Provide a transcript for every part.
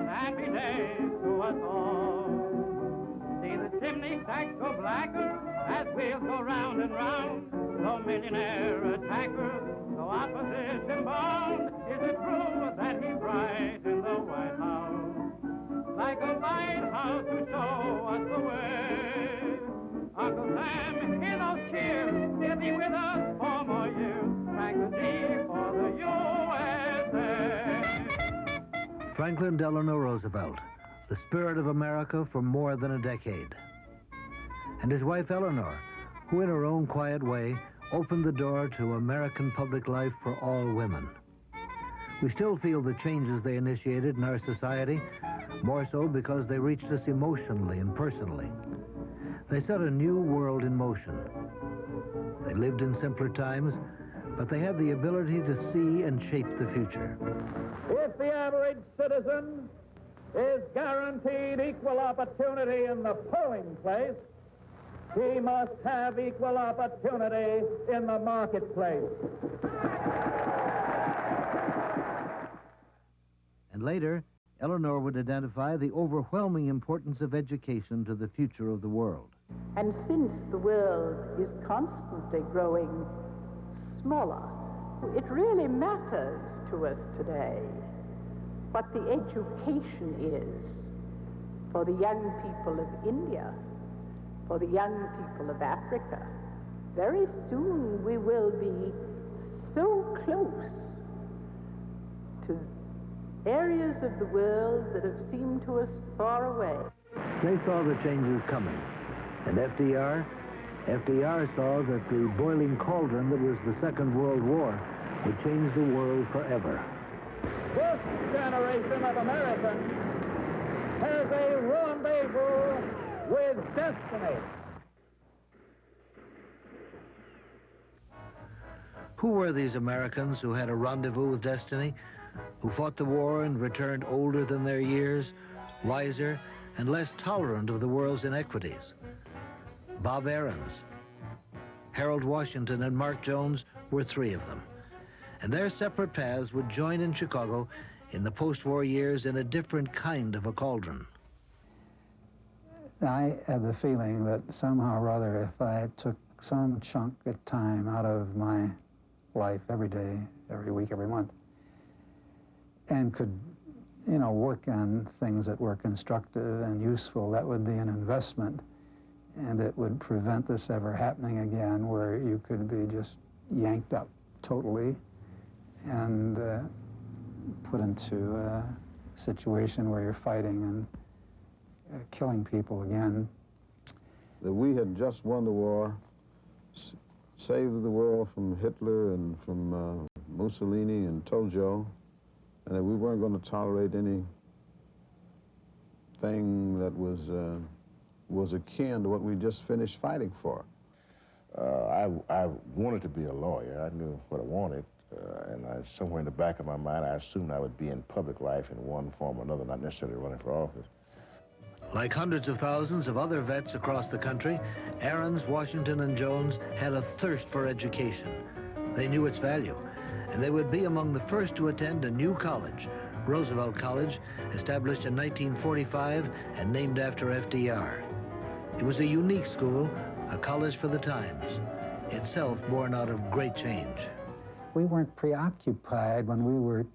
and happy days to us all. See the chimney stacks go blacker as wheels go round and round. No millionaire attacker, no opposition bound. Is it true that he's right in the White House? Like a lighthouse to show us the way. Uncle Sam, hear those cheers. He'll be with us for more years. Franklin D. for the USA. Franklin Delano Roosevelt, the spirit of America for more than a decade. And his wife Eleanor, who in her own quiet way opened the door to American public life for all women. We still feel the changes they initiated in our society, more so because they reached us emotionally and personally. They set a new world in motion. They lived in simpler times, but they had the ability to see and shape the future. If the average citizen is guaranteed equal opportunity in the polling place, he must have equal opportunity in the marketplace. And later, Eleanor would identify the overwhelming importance of education to the future of the world. And since the world is constantly growing smaller, it really matters to us today what the education is for the young people of India, for the young people of Africa. Very soon we will be so close to areas of the world that have seemed to us far away. They saw the changes coming, and FDR saw that the boiling cauldron that was the Second World War would change the world forever. This generation of Americans has a rendezvous with destiny. Who were these Americans who had a rendezvous with destiny, who fought the war and returned older than their years, wiser and less tolerant of the world's inequities? Bob Aarons, Harold Washington, and Mark Jones were three of them. And their separate paths would join in Chicago in the post-war years in a different kind of a cauldron. I had the feeling that somehow or other, if I took some chunk of time out of my life every day, every week, every month, and could, you know, work on things that were constructive and useful, that would be an investment, and it would prevent this ever happening again, where you could be just yanked up totally and put into a situation where you're fighting and killing people again. That we had just won the war, saved the world from Hitler and from Mussolini and Tojo, and that we weren't going to tolerate anything that was akin to what we just finished fighting for. I wanted to be a lawyer. I knew what I wanted, and somewhere in the back of my mind, I assumed I would be in public life in one form or another, not necessarily running for office. Like hundreds of thousands of other vets across the country, Aarons, Washington, and Jones had a thirst for education. They knew its value, and they would be among the first to attend a new college, Roosevelt College, established in 1945 and named after FDR. It was a unique school, a college for the times, itself born out of great change. We weren't preoccupied when we were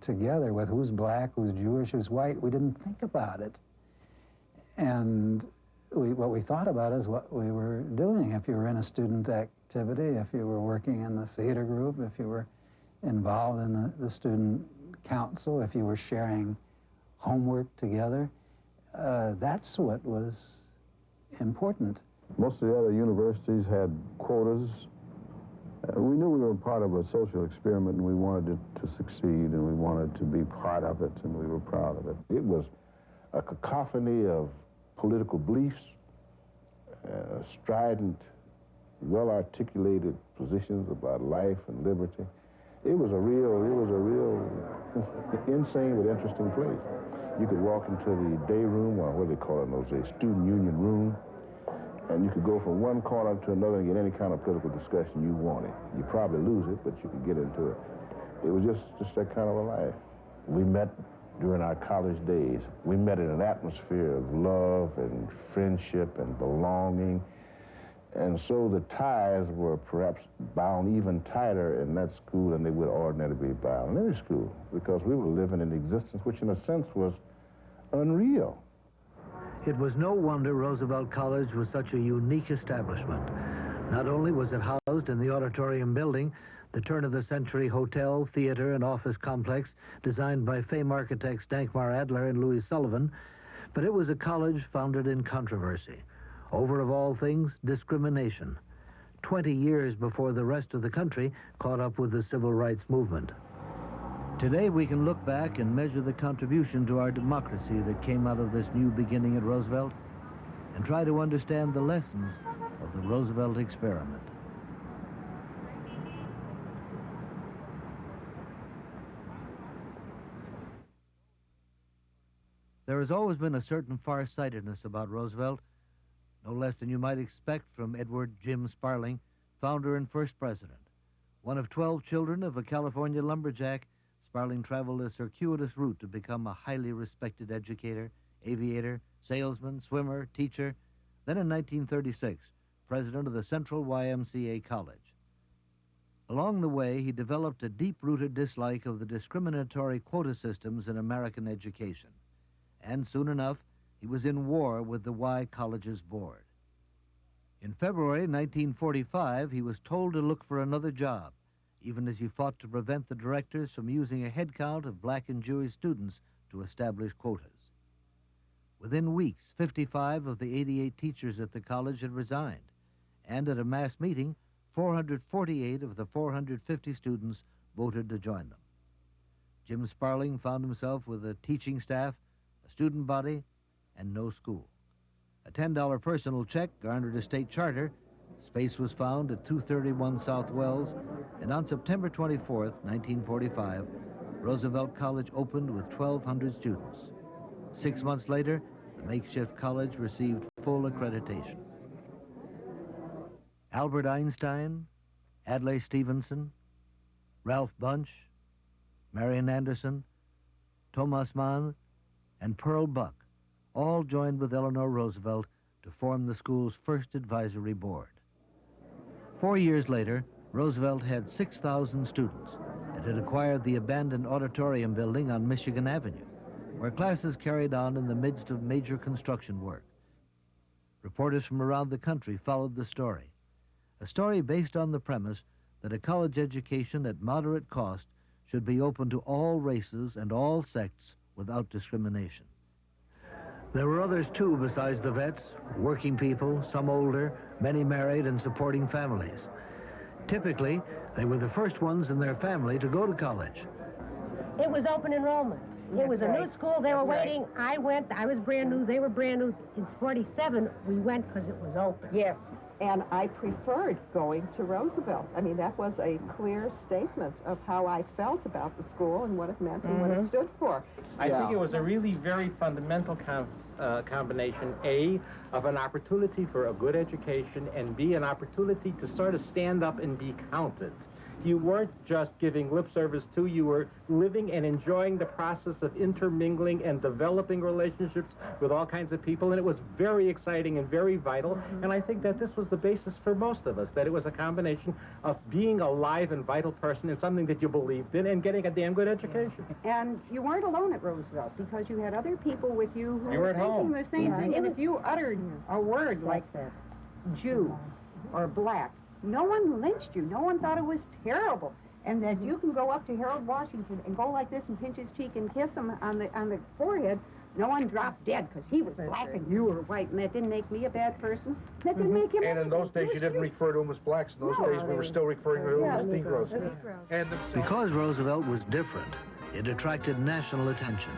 together with who's black, who's Jewish, who's white. We didn't think about it. And what we thought about is what we were doing. If you were in a student activity, if you were working in the theater group, if you were involved in the student council, if you were sharing homework together, that's what was important. Most of the other universities had quotas. We knew we were part of a social experiment, and we wanted to succeed, and we wanted to be part of it, and we were proud of it. It was a cacophony of political beliefs, strident, well-articulated positions about life and liberty. It was a real insane but interesting place. You could walk into the day room, or what do they call it in those days, student union room, and you could go from one corner to another and get any kind of political discussion you wanted. You probably lose it, but you could get into it. It was just that kind of a life. We met during our college days. We met in an atmosphere of love and friendship and belonging. And so the ties were perhaps bound even tighter in that school than they would ordinarily be bound in any school, because we were living an existence which in a sense was unreal. It was no wonder Roosevelt College was such a unique establishment. Not only was it housed in the auditorium building, the turn-of-the-century hotel, theater, and office complex designed by famed architects Dankmar Adler and Louis Sullivan, but it was a college founded in controversy. Over, of all things, discrimination. 20 years before the rest of the country caught up with the civil rights movement. Today we can look back and measure the contribution to our democracy that came out of this new beginning at Roosevelt and try to understand the lessons of the Roosevelt experiment. There has always been a certain far-sightedness about Roosevelt, no less than you might expect from Edward Jim Sparling, founder and first president. One of 12 children of a California lumberjack, Sparling traveled a circuitous route to become a highly respected educator, aviator, salesman, swimmer, teacher, then in 1936, president of the Central YMCA College. Along the way, he developed a deep-rooted dislike of the discriminatory quota systems in American education. And soon enough, he was in war with the Y College's board. In February 1945, he was told to look for another job, even as he fought to prevent the directors from using a head count of black and Jewish students to establish quotas. Within weeks, 55 of the 88 teachers at the college had resigned, and at a mass meeting, 448 of the 450 students voted to join them. Jim Sparling found himself with a teaching staff, a student body, and no school. A $10 personal check garnered a state charter. Space was found at 231 South Wells, and on September 24th, 1945, Roosevelt College opened with 1,200 students. 6 months later, the makeshift college received full accreditation. Albert Einstein, Adlai Stevenson, Ralph Bunch, Marian Anderson, Thomas Mann, and Pearl Buck all joined with Eleanor Roosevelt to form the school's first advisory board. 4 years later, Roosevelt had 6,000 students and had acquired the abandoned auditorium building on Michigan Avenue, where classes carried on in the midst of major construction work. Reporters from around the country followed the story, a story based on the premise that a college education at moderate cost should be open to all races and all sects without discrimination. There were others too besides the vets, working people, some older, many married and supporting families. Typically, they were the first ones in their family to go to college. It was open enrollment. It was a new school. They were waiting. I went. I was brand new. They were brand new. In 47, we went because it was open. Yes, and I preferred going to Roosevelt. I mean, that was a clear statement of how I felt about the school and what it meant and what it stood for. I think it was a really very fundamental combination, A, of an opportunity for a good education, and B, an opportunity to sort of stand up and be counted. You weren't just giving lip service to, you were living and enjoying the process of intermingling and developing relationships with all kinds of people, and it was very exciting and very vital, and I think that this was the basis for most of us, that it was a combination of being a live and vital person in something that you believed in and getting a damn good education. And you weren't alone at Roosevelt, because you had other people with you who were thinking the same thing, and if you uttered a word like Jew or black, no one lynched you. No one thought it was terrible. And that you can go up to Harold Washington and go like this and pinch his cheek and kiss him on the forehead. No one dropped dead because he was black and you were white, and that didn't make me a bad person. That didn't make him. And in those days, you didn't refer to them as blacks. In those days, we were still referring to them as Negroes. And because Roosevelt was different, it attracted national attention.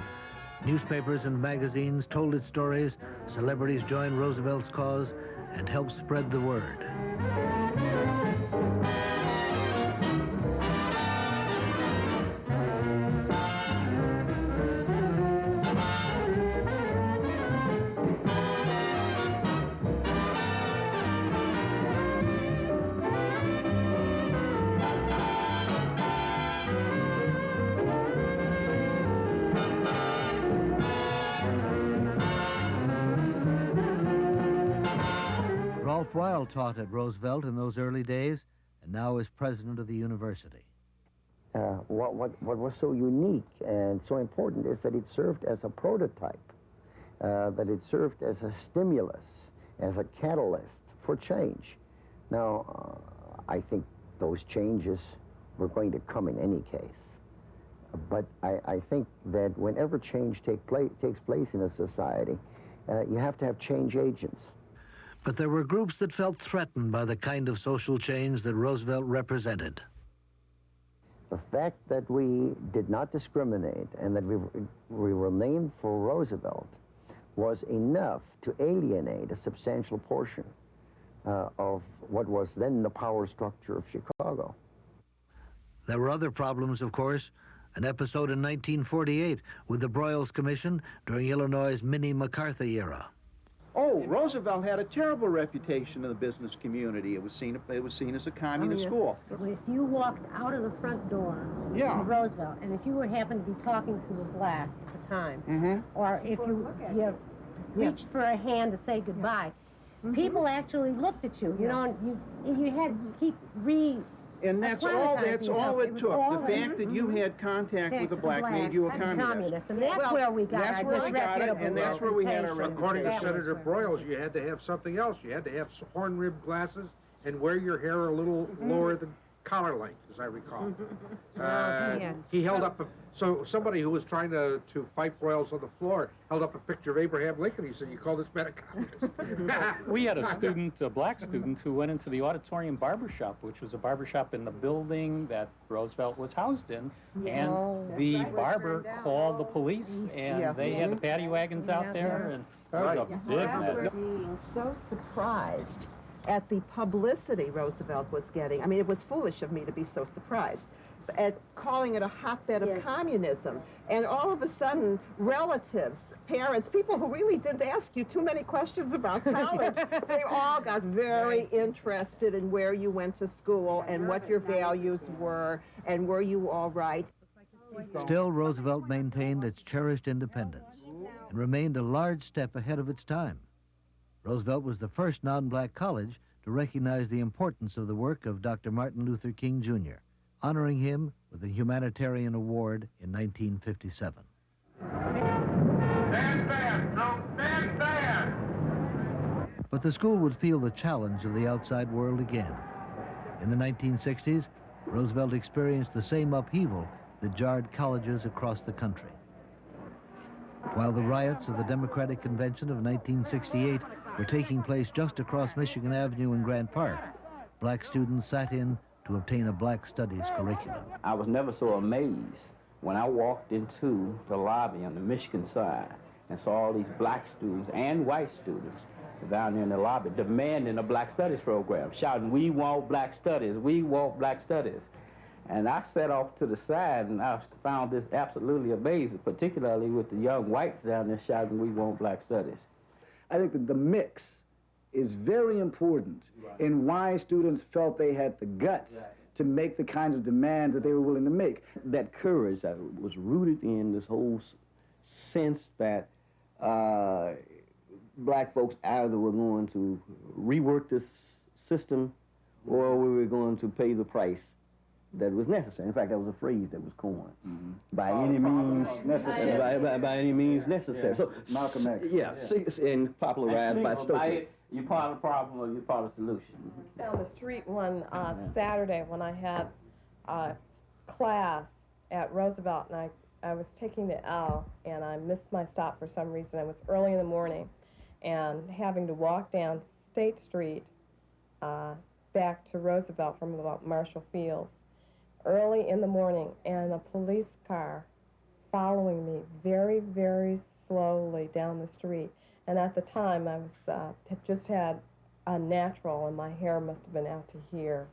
Newspapers and magazines told its stories, celebrities joined Roosevelt's cause, and helped spread the word. Ralph Weil taught at Roosevelt in those early days and now is president of the university. What was so unique and so important is that it served as a prototype, that it served as a stimulus, as a catalyst for change. Now, I think those changes were going to come in any case. But I think that whenever change takes place in a society, you have to have change agents. But there were groups that felt threatened by the kind of social change that Roosevelt represented. The fact that we did not discriminate and that we were named for Roosevelt was enough to alienate a substantial portion of what was then the power structure of Chicago. There were other problems, of course. An episode in 1948 with the Broyles Commission during Illinois' mini-McCarthy era. Oh, Roosevelt had a terrible reputation in the business community. It was seen as a communist school. If you walked out of the front door of Roosevelt, and if you happened to be talking to a black at the time, or if you reached for a hand to say goodbye, people actually looked at you. You know, and you had to keep And that's all it took. The fact that you had contact with a black made you a communist. And that's where we got That's where we got it, and that's where we had our reputation. According to Senator Broyles, you had to have something else. You had to have horn-rimmed glasses and wear your hair a little lower than collar length, as I recall. He held up so somebody who was trying to fight Broyles on the floor held up a picture of Abraham Lincoln. He said, "You call this man a communist?" We had a student, a black student, who went into the auditorium barbershop, which was a barbershop in the building that Roosevelt was housed in, and the barber called the police, and they had the paddy wagons out there, and there was a big mess. Being so surprised at the publicity Roosevelt was getting. I mean, it was foolish of me to be so surprised at calling it a hotbed of communism. And all of a sudden, relatives, parents, people who really didn't ask you too many questions about college, they all got very interested in where you went to school and what your values were and were you all right. Still, Roosevelt maintained its cherished independence and remained a large step ahead of its time. Roosevelt was the first non-black college to recognize the importance of the work of Dr. Martin Luther King, Jr., honoring him with the Humanitarian Award in 1957. Stand back! No, stand back! But the school would feel the challenge of the outside world again. In the 1960s, Roosevelt experienced the same upheaval that jarred colleges across the country. While the riots of the Democratic Convention of 1968 were taking place just across Michigan Avenue in Grant Park, black students sat in to obtain a black studies curriculum. I was never so amazed when I walked into the lobby on the Michigan side and saw all these black students and white students down there in the lobby demanding a black studies program, shouting, "We want black studies, we want black studies." And I sat off to the side and I found this absolutely amazing, particularly with the young whites down there shouting, "We want black studies." I think that the mix is very important in why students felt they had the guts to make the kinds of demands that they were willing to make. That courage was rooted in this whole sense that black folks either were going to rework this system or we were going to pay the price that was necessary. In fact, that was a phrase that was coined. By any means necessary. By any means necessary. So Malcolm X. Yeah, and popularized by Stokely. You're part of the problem or you're part of the solution. Down the street one Saturday when I had a class at Roosevelt and I was taking the L and I missed my stop for some reason. It was early in the morning and having to walk down State Street back to Roosevelt from about Marshall Fields early in the morning, and a police car following me very, very slowly down the street. And at the time, I was had just had a natural, and my hair must have been out to here.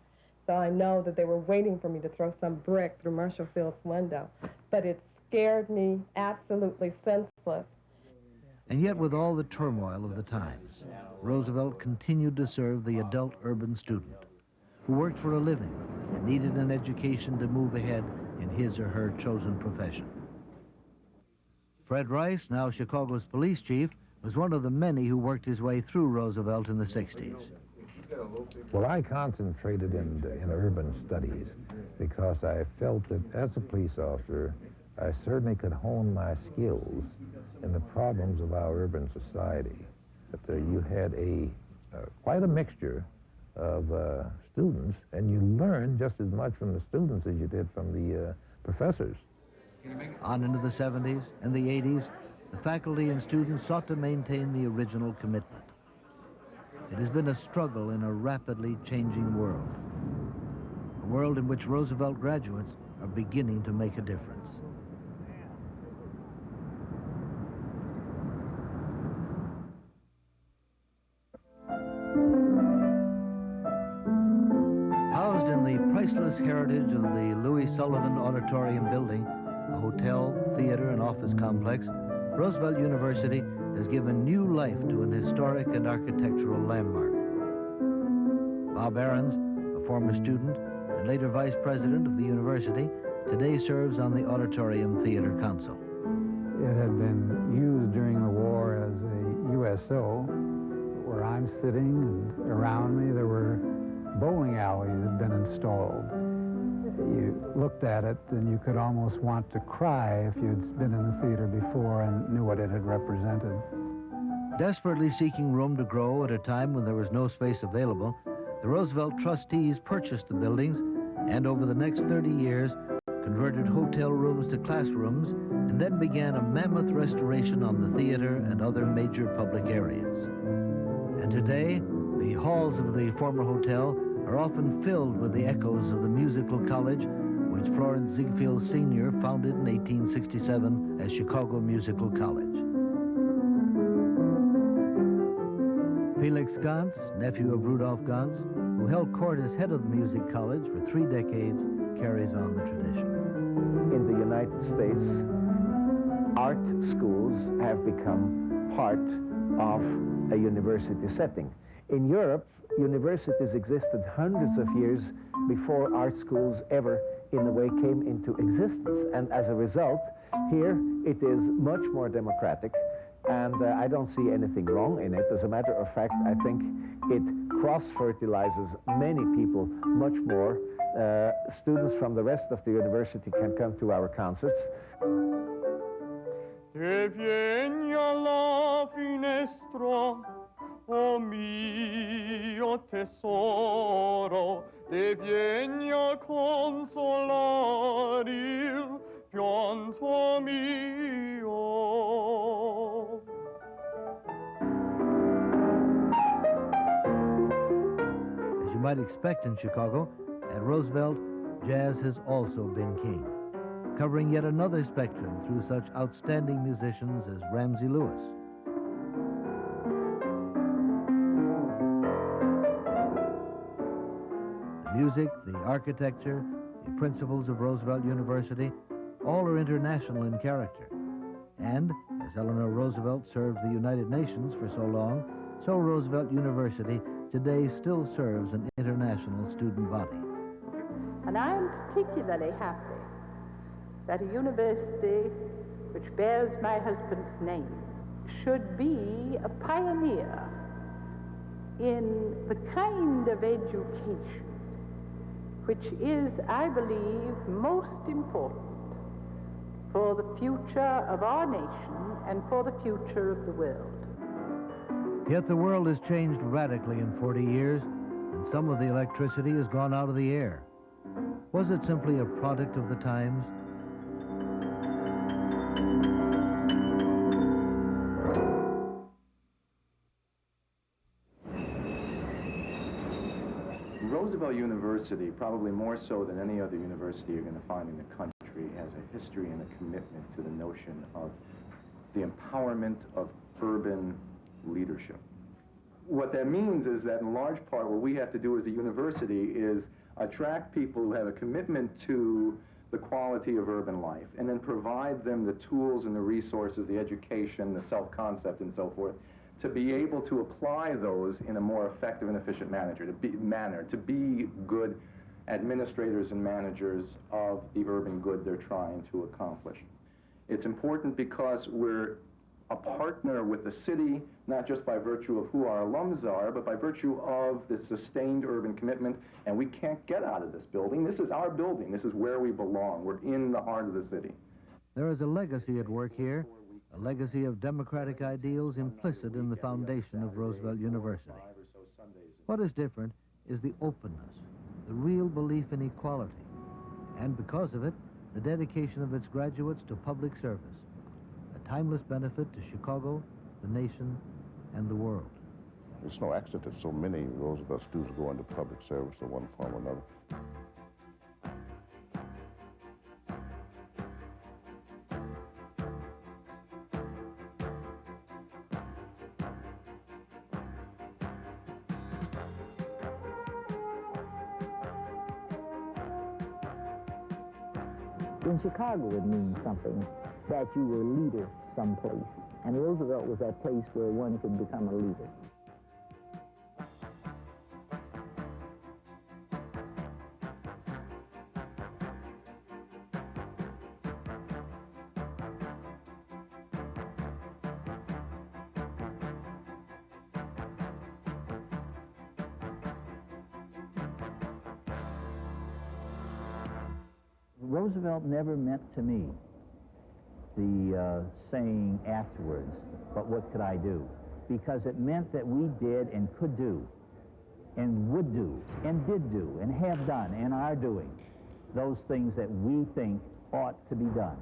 So I know that they were waiting for me to throw some brick through Marshall Field's window. But it scared me absolutely senseless. And yet, with all the turmoil of the times, Roosevelt continued to serve the adult urban student who worked for a living and needed an education to move ahead in his or her chosen profession. Fred Rice, now Chicago's police chief, was one of the many who worked his way through Roosevelt in the 60s. Well, I concentrated in urban studies because I felt that as a police officer, I certainly could hone my skills in the problems of our urban society. That you had quite a mixture of students, and you learned just as much from the students as you did from the professors. On into the 70s and the 80s, the faculty and students sought to maintain the original commitment. It has been a struggle in a rapidly changing world, a world in which Roosevelt graduates are beginning to make a difference. Housed in the priceless heritage of the Louis Sullivan Auditorium building, a hotel, theater, and office complex, Roosevelt University has given new life to an historic and architectural landmark. Bob Ahrens, a former student and later vice president of the university, today serves on the Auditorium Theater Council. It had been used during the war as a USO, where I'm sitting, and around me there were bowling alleys that had been installed. You looked at it and you could almost want to cry if you'd been in the theater before and knew what it had represented. Desperately seeking room to grow at a time when there was no space available, the Roosevelt trustees purchased the buildings and over the next 30 years converted hotel rooms to classrooms and then began a mammoth restoration on the theater and other major public areas. And today, the halls of the former hotel are often filled with the echoes of the musical college, which Florence Ziegfeld Sr. founded in 1867 as Chicago Musical College. Felix Gantz, nephew of Rudolph Gantz, who held court as head of the music college for 3 decades, carries on the tradition. In the United States, art schools have become part of a university setting. In Europe, universities existed hundreds of years before art schools ever, in a way, came into existence. And as a result, here it is much more democratic, and I don't see anything wrong in it. As a matter of fact, I think it cross-fertilizes many people much more. Students from the rest of the university can come to our concerts. La finestra, oh mio tesoro, devieni consolare il pianto mio. As you might expect in Chicago, at Roosevelt, jazz has also been king, covering yet another spectrum through such outstanding musicians as Ramsey Lewis. The music, the architecture, the principles of Roosevelt University, all are international in character. And as Eleanor Roosevelt served the United Nations for so long, so Roosevelt University today still serves an international student body. And I am particularly happy that a university which bears my husband's name should be a pioneer in the kind of education which is, I believe, most important for the future of our nation and for the future of the world. Yet the world has changed radically in 40 years, and some of the electricity has gone out of the air. Was it simply a product of the times? Roosevelt University, probably more so than any other university you're going to find in the country, has a history and a commitment to the notion of the empowerment of urban leadership. What that means is that in large part what we have to do as a university is attract people who have a commitment to the quality of urban life and then provide them the tools and the resources, the education, the self-concept and so forth, to be able to apply those in a more effective and efficient manner, to be good administrators and managers of the urban good they're trying to accomplish. It's important because we're a partner with the city, not just by virtue of who our alums are, but by virtue of this sustained urban commitment. And we can't get out of this building. This is our building. This is where we belong. We're in the heart of the city. There is a legacy at work here, a legacy of democratic ideals implicit in the foundation of Roosevelt University. What is different is the openness, the real belief in equality, and because of it, the dedication of its graduates to public service, a timeless benefit to Chicago, the nation, and the world. It's no accident that so many Roosevelt students go into public service in one form or another. In Chicago, it means something that you were a leader someplace. And Roosevelt was that place where one could become a leader. Roosevelt never meant to me the saying afterwards, but what could I do? Because it meant that we did and could do and would do and did do and have done and are doing those things that we think ought to be done.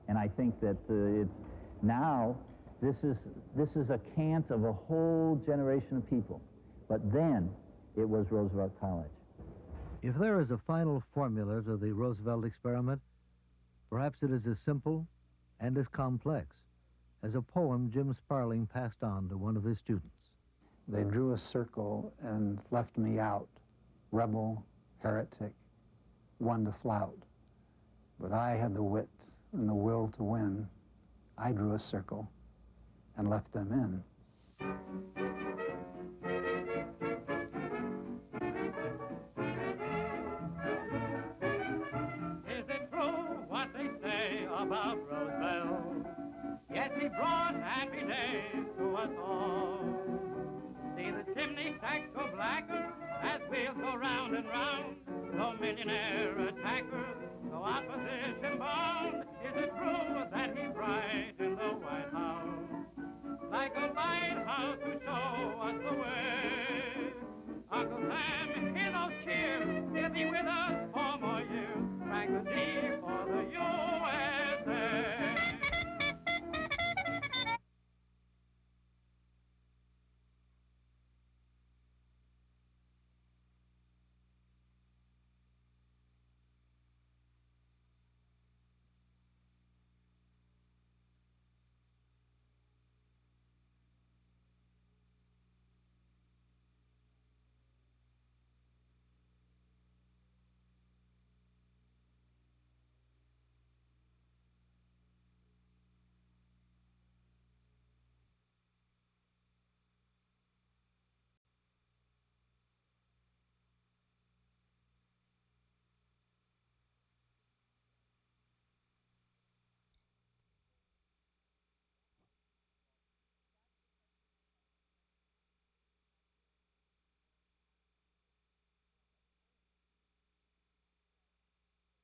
And I think that it's now, this is a cant of a whole generation of people. But then it was Roosevelt College. If there is a final formula to the Roosevelt experiment, perhaps it is as simple and as complex as a poem Jim Sparling passed on to one of his students. They drew a circle and left me out, rebel, heretic, one to flout. But I had the wit and the will to win. I drew a circle and left them in. About Roosevelt, yes, he brought happy days to us all. See the chimney stacks go blacker as wheels go round and round. No millionaire attacker, no opposition bound. Is it true that he brightened the White House like a lighthouse to show us the way? Uncle Sam, hear those cheers. He'll be with us for more years. Frank the deep